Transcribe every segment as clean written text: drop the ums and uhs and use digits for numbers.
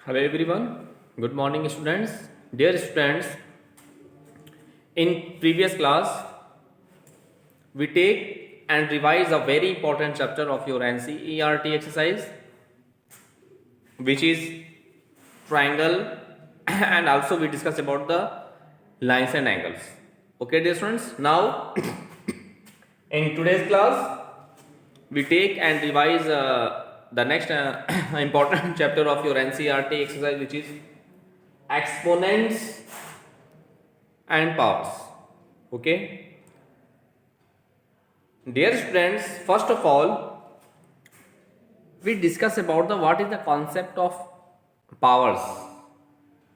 Hello everyone. Good morning students. Dear students, in previous class we take and revise a very important chapter of your NCERT exercise, which is triangle, and also we discuss about the lines and angles. Okay dear students, now in today's class we take and revise the next important chapter of your NCERT exercise, which is exponents and powers. Okay, dear students, first of all we discuss about the what is the concept of powers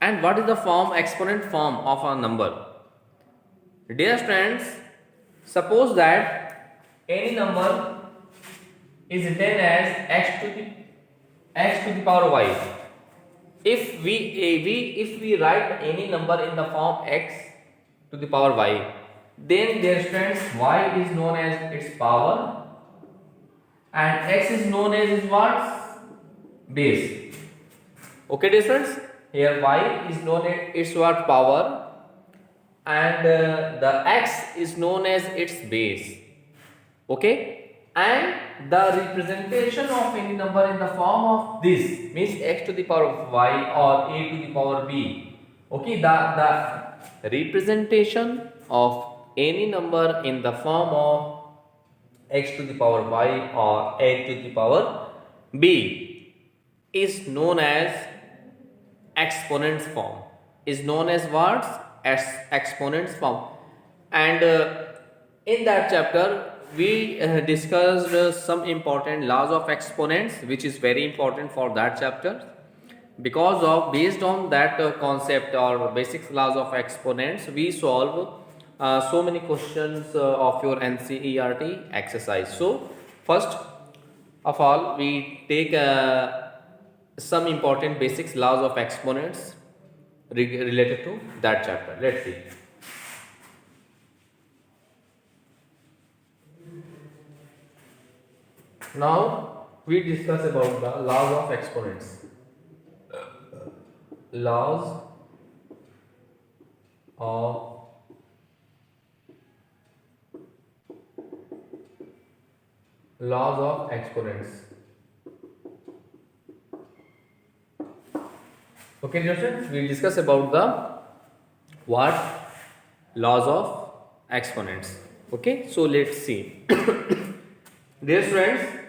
and what is the form exponent form of a number. Dear students, suppose that any number is written as x to the power y. If we write any number in the form x to the power y, then dear students, y is known as its power and x is known as its what? Base. Okay dear students, here y is known as its what? Power, and the x is known as its base. Okay, and the representation of any number in the form of this means x to the power of y or a to the power b. Okay, the representation of any number in the form of x to the power y or a to the power b is known as exponents form, is known as what? As exponents form. And in that chapter we discussed some important laws of exponents, which is very important for that chapter, because of based on that concept or basic laws of exponents we solve so many questions of your NCERT exercise. So first of all we take some important basics laws of exponents related to that chapter. Let's see. Now we discuss about the laws of exponents. Laws of exponents. Okay, dear students, we discuss about the what? Laws of exponents. Okay, so let's see. Dear students,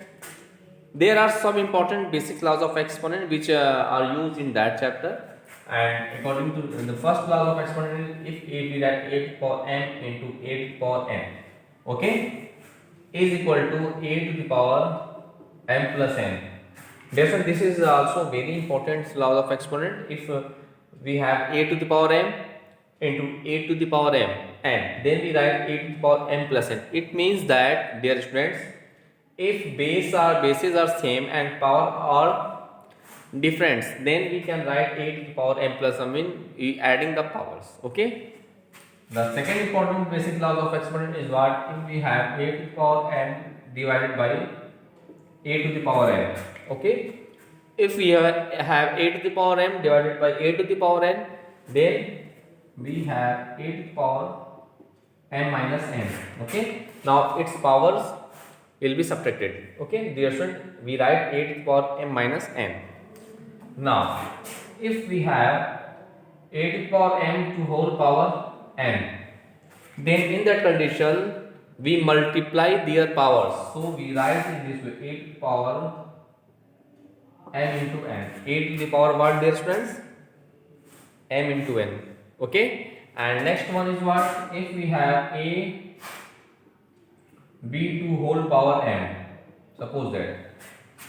there are some important basic laws of exponent which are used in that chapter, and according to the first law of exponent, if a be that a to the power m into a to the power m, okay, is equal to a to the power m plus n. Therefore, this is also very important law of exponent. If we have a to the power m into a to the power m n, then we write a to the power m plus n. It means that, dear students, if bases are same and power are different, then we can write a to the power m plus m in adding the powers. Okay. The second important basic law of exponent is what? If we have a to the power n divided by a to the power m. Okay. If we have a to the power m divided by a to the power n, then we have a to the power m minus n. Okay. Now its powers will be subtracted. Okay, dear student, we write a to the power m minus n. Now, if we have a to the power m to whole power n, then in that condition we multiply their powers. So we write in this way: a to the power m into n. A to the power what, dear students? M into n. Okay, and next one is what? If we have a b to whole power m, suppose that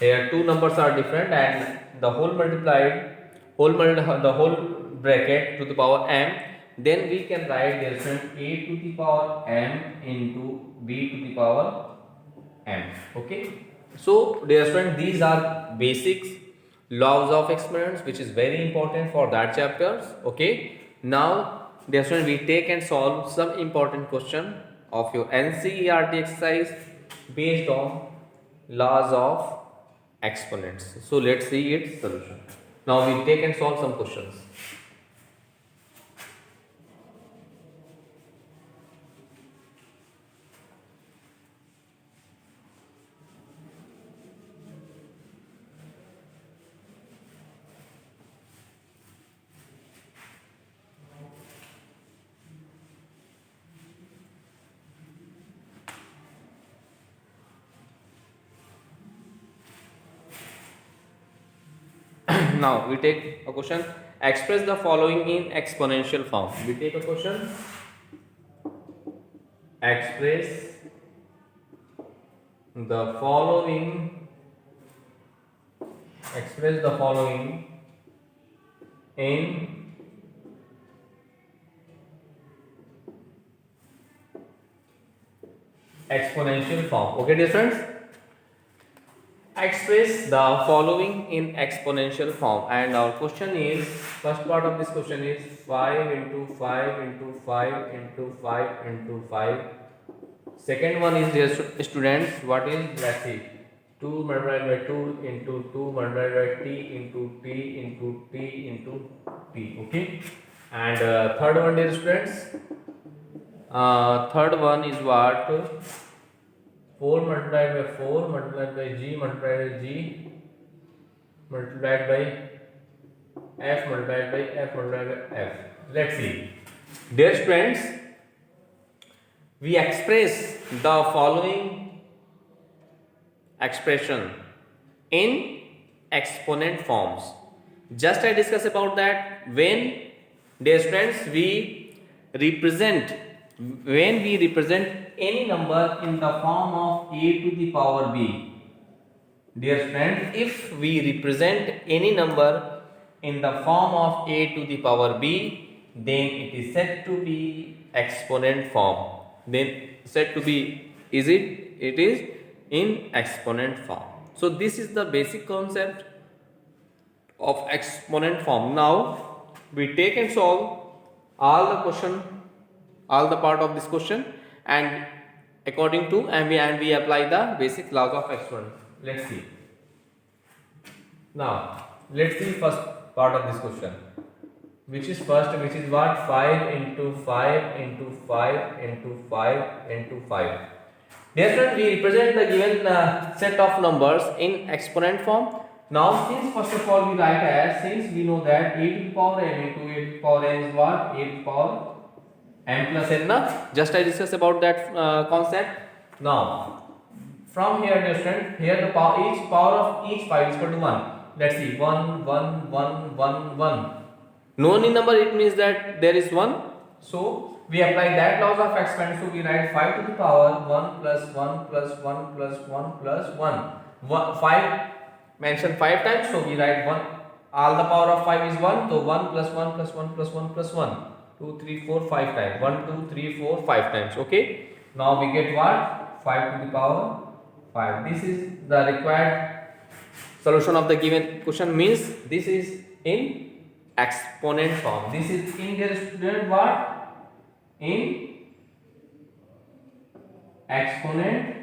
here two numbers are different and the whole the whole bracket to the power m, then we can write this as a to the power m into b to the power m. Okay, so dear students, these are basics laws of exponents which is very important for that chapters. Okay, now dear students, we take and solve some important question of your NCERT exercise based on laws of exponents. So let's see its solution. Now we take and solve some questions. Now we take a question. Express the following in exponential form. We take a question. Express the following. Express the following in exponential form. Okay, dear friends. Express the following in exponential form, and our question is, first part of this question is 5 into 5 into 5 into 5 into 5. Second one is, dear students, what is, let's see, 2 multiplied by 2 into 2 multiplied by t into t into t into t. Okay, and third one, dear students, third one is what, 4 multiplied by 4 multiplied by g multiplied by g multiplied by f multiplied by f multiplied by f. Let's see. Dear students, we express the following expression in exponent forms. Just I discuss about that when, dear students, when we represent any number in the form of a to the power b. Dear friends, if we represent any number in the form of a to the power b, then it is said to be exponent form. Then said to be, it is in exponent form. So this is the basic concept of exponent form. Now we take and solve all the question, all the part of this question, and according to, and we apply the basic laws of exponent. Let's see. Now let's see first part of this question, which is first, which is what, 5 into 5 into 5 into 5 into 5. Dear friend, we represent the given set of numbers in exponent form. Now since first of all we write as, since we know that a to the power m into a to the power n is what, a to the power m plus n. Just I discussed about that concept. Now from here, dear friend, here the power, each power of each 5 is equal to 1. Let's see, 1 1 1 1 1. Known in number, it means that there is 1. So we apply that laws of exponent. So we write 5 to the power 1 plus 1 plus 1 plus 1 plus 1. 5 mentioned 5 times, so we write 1. All the power of 5 is 1. So 1 plus 1 plus 1 plus 1 plus 1. 2 3 4 5 times. 1 2 3 4 5 times. Okay. Now we get what? 5 to the power 5. This is the required solution of the given question, means this is in exponent form. This is in, dear student, what? In exponent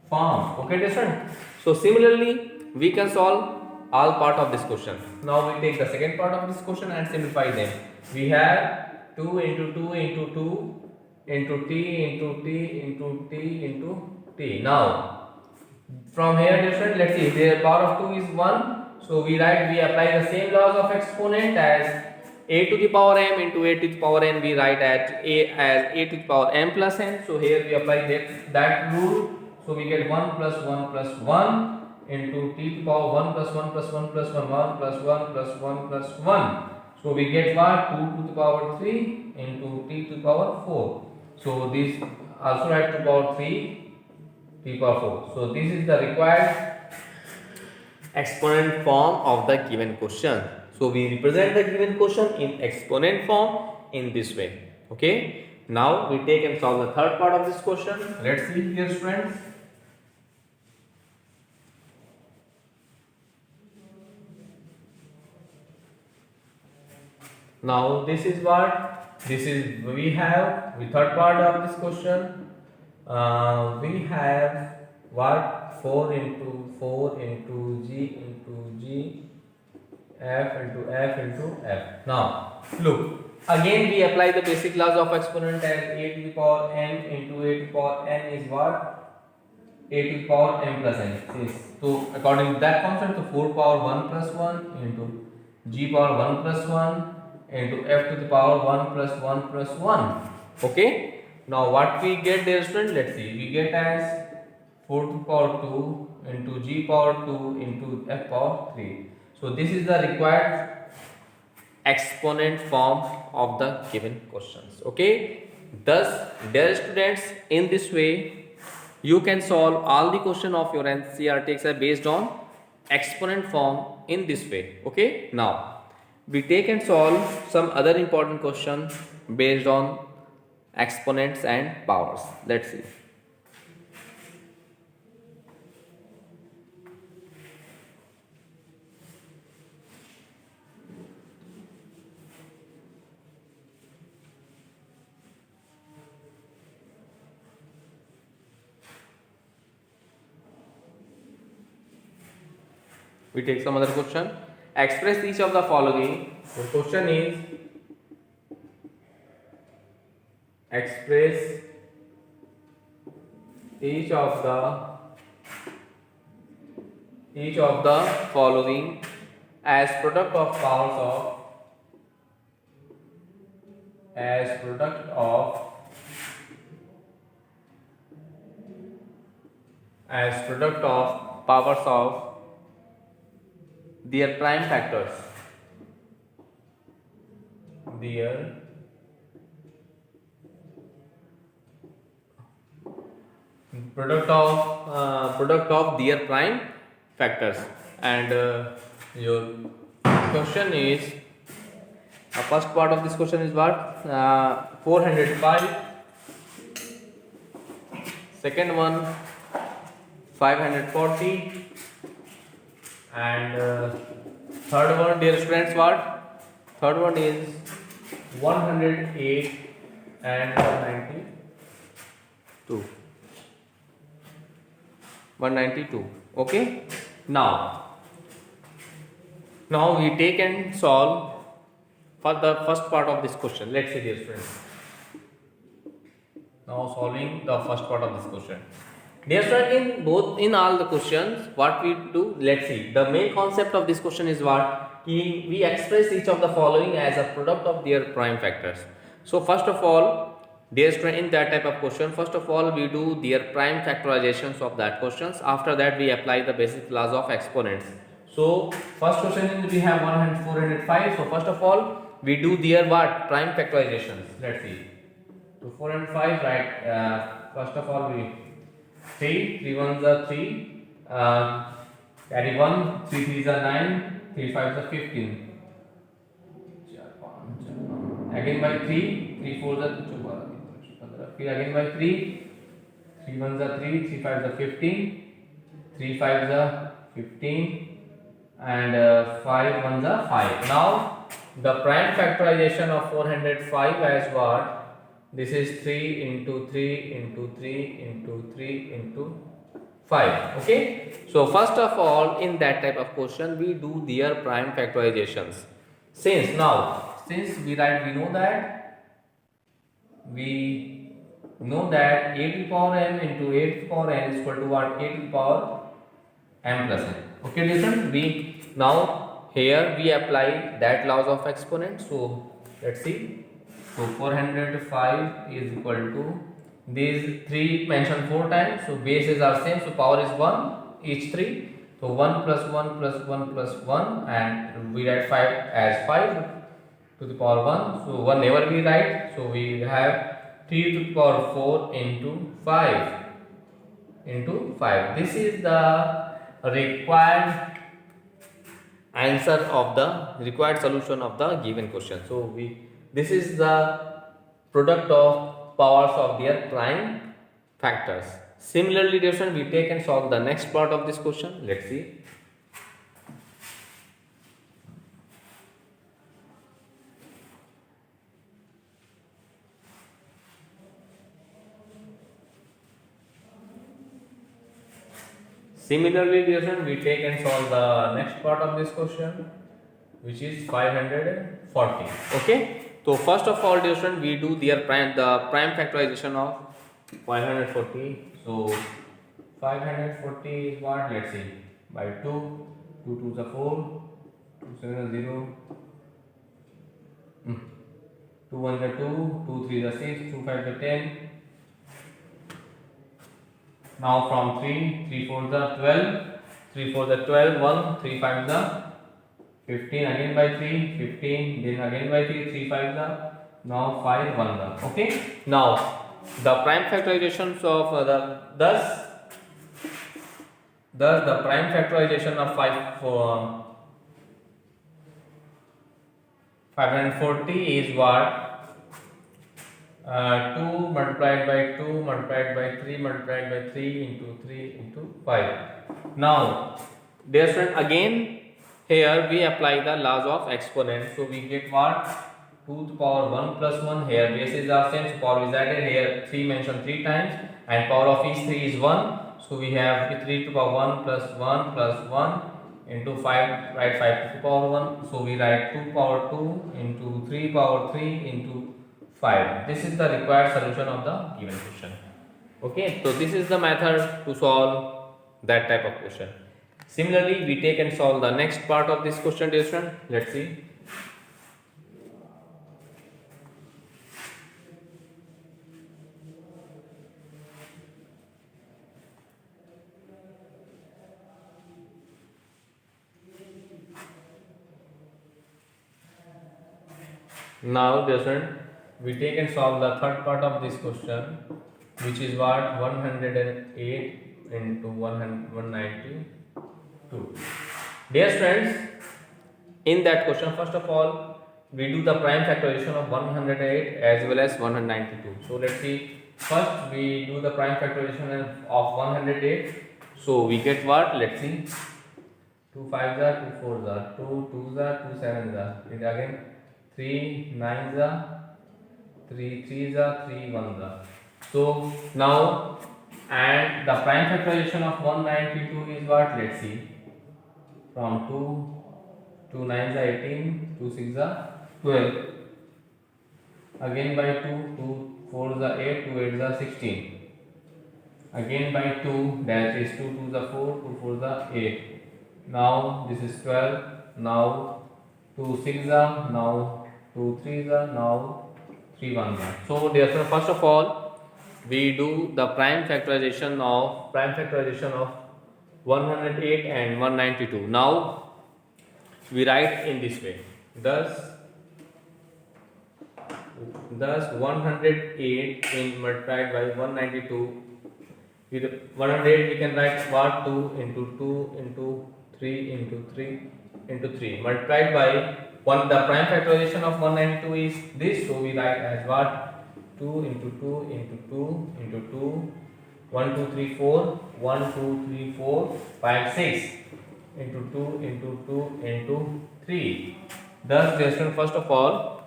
form. Okay, dear student. So similarly we can solve all part of this question. Now we take the second part of this question and simplify them. We have 2 into 2 into 2 into t into t into t into t. Now from here, dear friend, let's see, the power of 2 is 1. So we apply the same laws of exponent as a to the power m into a to the power n. We write at a to the power m plus n. So here we apply that rule. So we get 1 plus 1 plus 1 into t to the power 1 plus 1 plus 1 plus 1, 1 plus 1 plus 1 plus 1. So we get what? 2 to the power 3 into t to the power 4. So this also write to the power 3 t power 4. So this is the required exponent form of the given question. So we represent the given question in exponent form in this way. Okay. Now we take and solve the third part of this question. Let's see here, friends. Now this is what? This is, we have the third part of this question. We have what? 4 into g f into f into f. Now look, again we apply the basic laws of exponent, as a to the power m into a to the power n is what? A to the power m plus n. Yes. So according to that concept, the 4 power 1 plus 1 into g power 1 plus 1 into f to the power 1 plus 1 plus 1. Okay. Now what we get, dear student? Let's see. We get as 4 to the power 2 into g power 2 into f power 3. So this is the required exponent form of the given questions. Okay. Thus, dear students, in this way you can solve all the question of your NCERT exam based on exponent form in this way. Okay. Now we take and solve some other important question based on exponents and powers. Let's see. We take some other question. Express each of the following. The question is express each of the following as product of powers of powers of their prime factors. Their product of their prime factors. And your question is, first part of this question is what? 405. Second one 540. And third one, dear students, what? Third one is 108 and 192. 192. Okay. Now we take and solve for the first part of this question. Let's see, dear students. Now solving the first part of this question. Dear student, in all the questions, what we do, let's see. The main concept of this question is what? We express each of the following as a product of their prime factors. So first of all, dear student, in that type of question, first of all we do their prime factorizations of that questions. After that we apply the basic laws of exponents. So first question is we have 405. So first of all we do their what? Prime factorizations. Let's see. So 4 and 5, right? First of all we 3 ones are 3, carry 1, 3 3s are 9, 3 5s are 15. Again by 3, 3 4s are 15. Again by 3, 3 1s are 3, 3 5s are 15, 3 5s are 15, and 5 1s are 5. Now the prime factorization of 405 as what? This is 3 into 3 into 3 into 3 into 5. Okay. So first of all, in that type of question, we do their prime factorizations. Since we know that a to the power m into a to the power n is equal to what? A to the power m plus n. Okay, listen. Here we apply that laws of exponent. So let's see. So 405 is equal to these 3 mentioned 4 times. So bases are same. So power is 1 each 3. So 1 plus 1 plus 1 plus 1, and we write 5 as 5 to the power 1. So 1 never we write. So we have 3 to the power 4 into 5 into 5. This is the required answer of the required solution of the given question. So this is the product of powers of their prime factors. Similarly, dear students, we take and solve the next part of this question. Let's see. Similarly, dear students, we take and solve the next part of this question. which is 540. Okay, so first of all, dear student, we do the prime factorization of 540. So 540 is what? Let's see, by 2, 2 2s are 4, 2 7 are 0, 2 1s are 2, 2 3s are 6, 2 5s are 10. Now from 3, 3 4s are 12, 3 4s are 12, 1, 3 5s are 15, again by 3, 15, then again by 3, 3 5s are, now 5 1s are. Okay, now the prime factorizations of thus the prime factorization of 540 is what? 2 multiplied by 2 multiplied by 3 multiplied by 3 into 3 into 5. Now, dear student, again here we apply the laws of exponents. So we get what? 2 to the power 1 plus 1. Here bases are same, so power is added. Here 3 mentioned 3 times, and power of each 3 is 1. So we have 3 to the power 1 plus 1 into 5. Write 5 to the power 1. So we write 2 power 2 into 3 power 3 into 5. This is the required solution of the given question. Okay, so this is the method to solve that type of question. Similarly, we take and solve the next part of this question, dear student. Let's see. Now, dear student, we take and solve the third part of this question, which is what? 108 into 192. Dear students, in that question, first of all, we do the prime factorization of 108 as well as 192. So let's see. First, we do the prime factorization of 108. So we get what? Let's see. 2 5s are, 2 4s are, 2 2s are, 2 7s are. It again 3 9s are, 3 3s are, 3 1s are. So now, and the prime factorization of 192 is what? Let's see. From 2 9s are 18, 2 6s are 12. Again by 2, 2 4s are 8, 2 8s are 16. Again by 2, that is 2 2s are 4, 2 4s are 8. Now this is 12. Now 2 6s are, now 2 3s are, now 3 1s are. So dear friends, first of all, we do the prime factorization of 108 and 192. Now we write in this way. Thus 108 in multiplied by 192. With 108 we can write what? 2 into 2 into 3 into 3 into 3 multiplied by 1. The prime factorization of 192 is this, so we write as what? 2 into 2 into 2 into 2, 1 2 3 4, 1 2 3 4 5 6 into 2 into 2 into 3. Thus, first of all,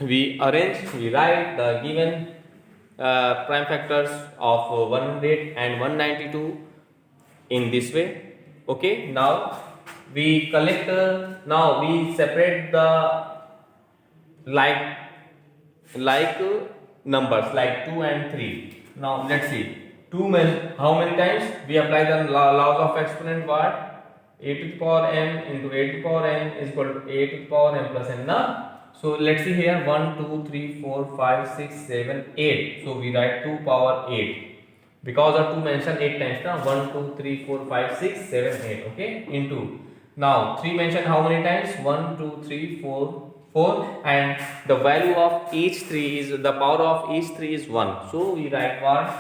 we write the given prime factors of 100 and 192 in this way. Okay, now we collect, now we separate the like numbers like 2 and 3. Now let's see. 2 means how many times we apply the laws of exponent? What? A to the power m into a to the power n is equal to a to the power m plus n. Now, so let's see here, 1 2 3 4 5 6 7 8. So we write 2 power 8 because of 2 mentioned 8 times. Now 1 2 3 4 5 6 7 8. Okay, into now 3 mentioned how many times? 1 2 3 4 4, and the value of each 3 is, the power of each 3 is 1. So we write what?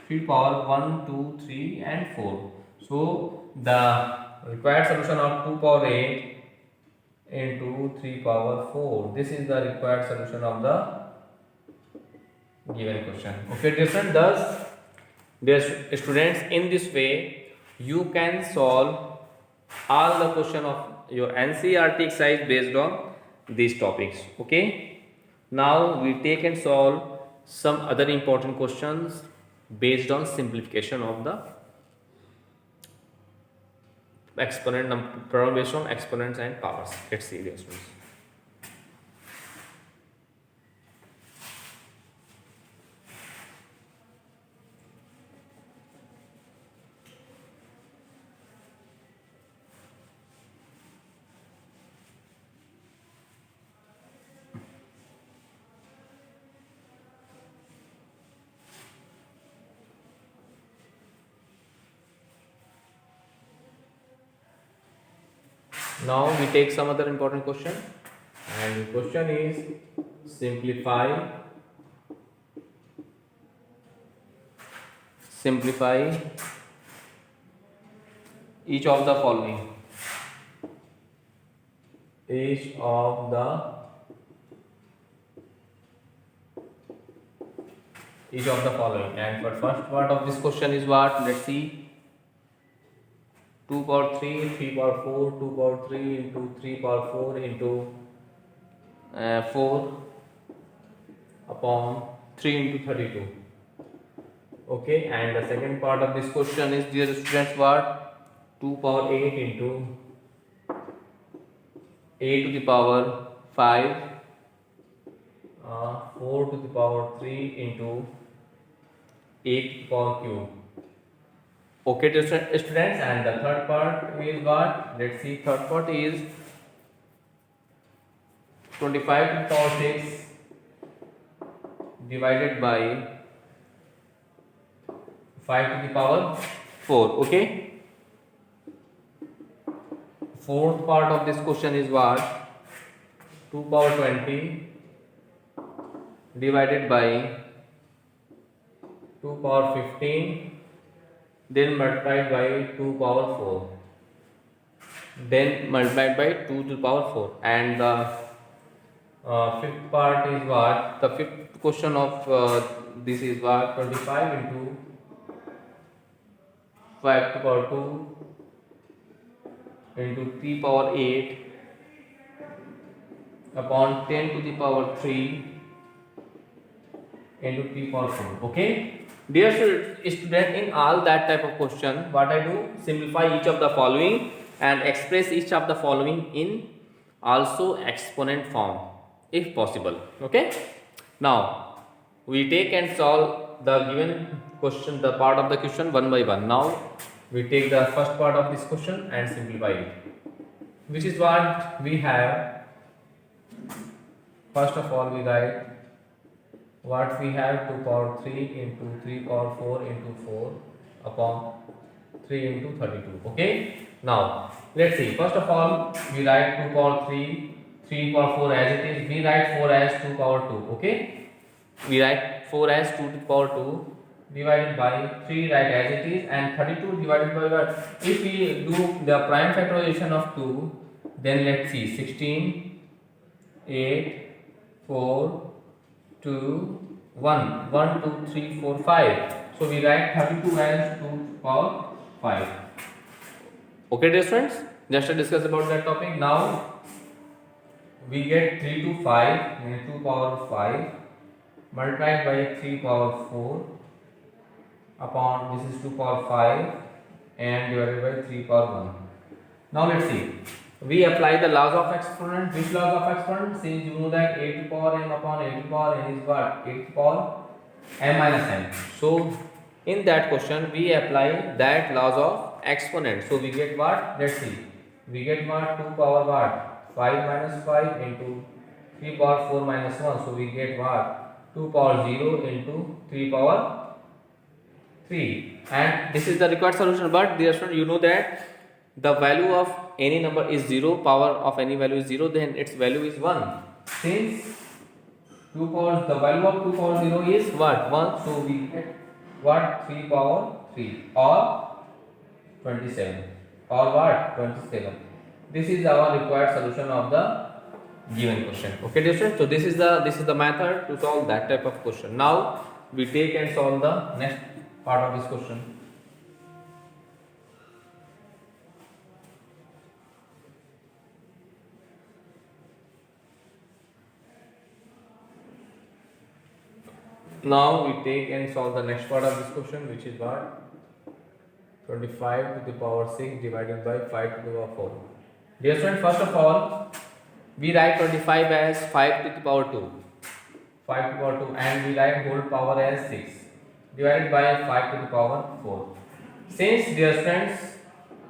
3 power 1 2 3 and 4. So the required solution of 2 power 8 into 3 power 4. This is the required solution of the given question. Okay, different. Thus, dear students, in this way you can solve all the question of your NCERT exercise based on these topics. Okay, now we take and solve some other important questions based on simplification of the problem based on exponents and powers. Let's see the students. Now we take some other important question, and the question is simplify each of the following. Each of the following, and for first part of this question is what? Let's see. 2 power 3, 3 power 4, 2 power 3 into 3 power 4 into 4 upon 3 into 32. Okay, and the second part of this question is, dear students, what? 2 power 8 into 8 to the power 5, 4 to the power 3 into 8 to the power cube. Okay, students, and the third part is what? Let's see. Third part is 25 to the power 6 divided by 5 to the power 4. Okay. Fourth part of this question is what? 2 power 20 divided by 2 power 15, then multiplied by 2 power 4, then multiplied by 2 to the power 4. And the fifth part is what? The fifth question of this is what? 25 into 5 to the power 2 into 3 power 8 upon 10 to the power 3 into 3 power 4. Okay. Dear student, in all that type of question, what I do? Simplify each of the following and express each of the following in also exponent form if possible. Okay. Now we take and solve the given question, the part of the question one by one. Now we take the first part of this question and simplify it, which is what we have. First of all, we write what we have: 2 power 3 into 3 power 4 into 4 upon 3 into 32. Okay. Now let's see. First of all, we write 2 power 3, 3 power 4 as it is. We write 4 as 2 power 2. Okay. We write 4 as 2 to the power 2 divided by 3, write as it is, and 32 divided by what? If we do the prime factorization of 2, then let's see. 16, 8, 4, 2, 1, 1, 2, 3, 4, 5. So we write 32 as 2 to the power 5. Okay, dear friends, just to discuss about that topic. Now we get 3 to 5 means 2 power 5 multiplied by 3 power 4 upon this is 2 power 5 and divided by 3 power 1. Now let's see. We apply the laws of exponent. Which laws of exponent? Since you know that a to the power m upon a to the power n is what? A to the power m minus n. So in that question we apply that laws of exponent. So we get what? Let's see. We get what? 2 power what? 5 minus 5 into 3 power 4 minus 1. So we get what? 2 power 0 into 3 power 3. And this is the required solution. But dear student, you know that the value of any number is 0, power of any value is 0, then its value is 1. Since the value of 2 power 0 is what? 1. So we get what? 3 power 3 or 27 or what? 27. This is our required solution of the given question. Okay, dear students. So this is the method to solve that type of question. Now we take and solve the next part of this question. Now we take and solve the next part of this question, which is what? 25 to the power 6 divided by 5 to the power 4. Dear student, first of all, we write 25 as 5 to the power 2. 5 to the power 2, and we write whole power as 6 divided by 5 to the power 4. Since, dear students,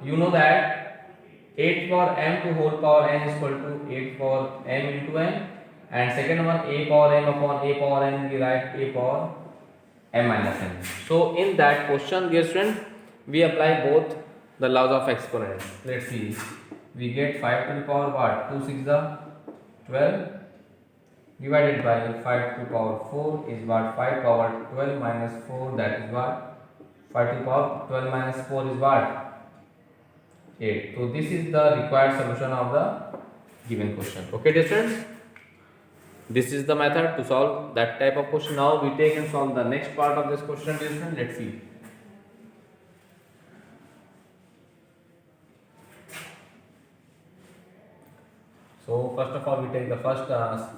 you know that 8 power m to whole power n is equal to 8 power m into n, and second one a power m upon a power n, we write a power m minus n. So in that question, dear student, we apply both the laws of exponents. Let's see, we get 5 to the power what, 2 6 the 12 divided by 5 to the power 4 is what, 5 power 12 minus 4, that is what, 5 to the power 12 minus 4 is what, 8. So this is the required solution of the given question. Okay, dear students, this is the method to solve that type of question. Now we take and solve the next part of this question, dear students. Let's see. So first of all, we take the first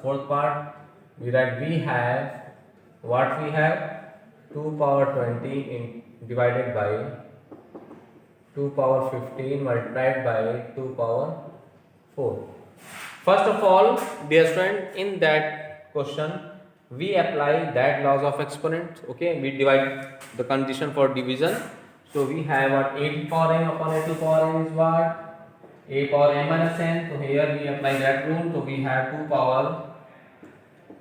fourth part. We write, we have what, we have 2 power 20 divided by 2 power 15 multiplied by 2 power 4. First of all, dear student, in that question we apply that laws of exponent. Okay, we divide the condition for division. So we have what, 8 power n upon a 2 power n is what, a power m minus n. So here we apply that rule. So we have 2 power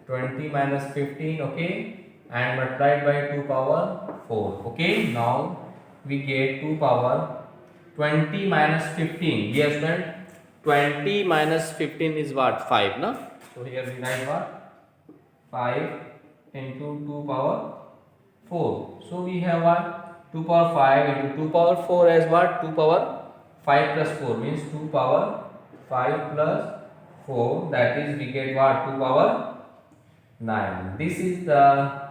20 minus 15, okay, and multiplied by 2 power 4. Okay, now we get 2 power 20 minus 15. Yes, friend, 20 minus 15 is what, 5, no? So here we write what, 5 into 2 power 4. So we have what, 2 power 5 into 2 power 4 as what, 2 power 5 plus 4 means 2 power 5 plus 4, that is we get what, 2 power 9. This is the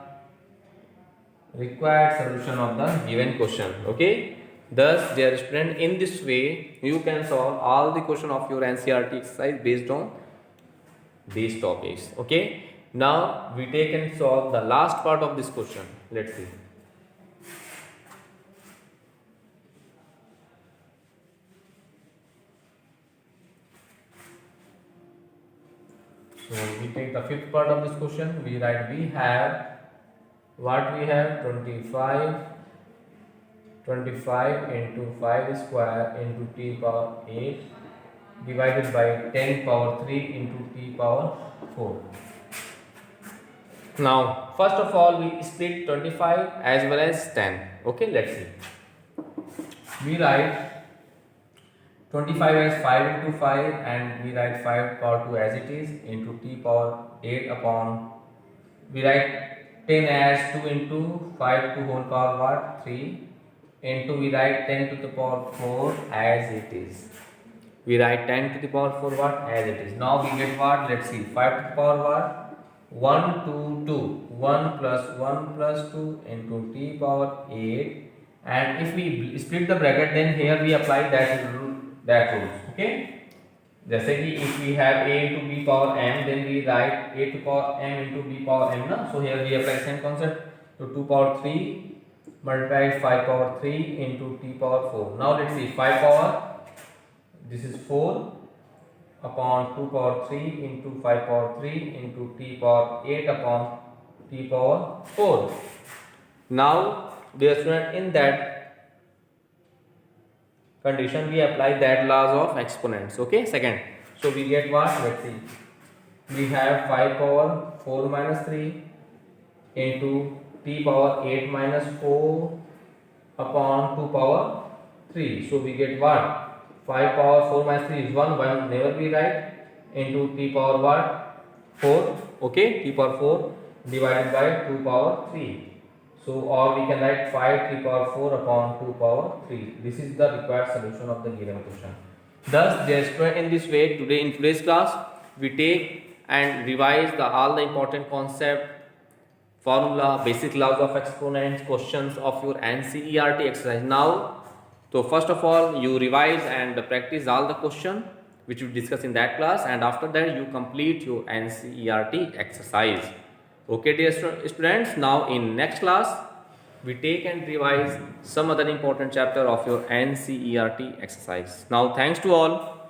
required solution of the given question. Okay, thus dear student, in this way you can solve all the question of your NCERT exercise based on these topics. Okay, now we take and solve the last part of this question. Let's see. So we take the fifth part of this question. We write, we have what, we have 25 into 5 square into t power 8 divided by 10 power 3 into t power 4. Now first of all, we split 25 as well as 10. Okay, let's see. We write 25 as 5 into 5, and we write 5 power 2 as it is into t power 8 upon, we write 10 as 2 into 5 to whole power what, 3 into, we write 10 to the power 4 as it is. We write 10 to the power 4 what, as it is. Now we get what, let's see, 5 to the power what, 1 2 2, 1 plus 2 into t power 8, and if we split the bracket, then here we apply that rules. Okay, जैसे कि if we have a into b power m, then we write a to power m into b power m, na? So here we apply same concept. So 2 power 3 multiplied 5 power 3 into t power 4. Now let's see, 5 power, this is 4 upon 2 power 3 into 5 power 3 into t power 8 upon t power 4. Now dear student, in that condition we apply that laws of exponents. Okay, second, so we get what, let's see, we have 5 power 4 minus 3 into t power 8 minus 4 upon 2 power 3. So we get what, 5 power 4 minus 3 is 1 never be right, into t power what, 4. Okay, t power 4 divided by 2 power 3. So, or we can write 5 t power 4 upon 2 power 3. This is the required solution of the given question. Thus, in this way, in today's class, we take and revise all the important concept, formula, basic laws of exponents, questions of your NCERT exercise. Now, so first of all, you revise and practice all the question which we discuss in that class, and after that you complete your NCERT exercise. Okay, dear students, now in next class we take and revise some other important chapter of your NCERT exercise. Now, thanks to all.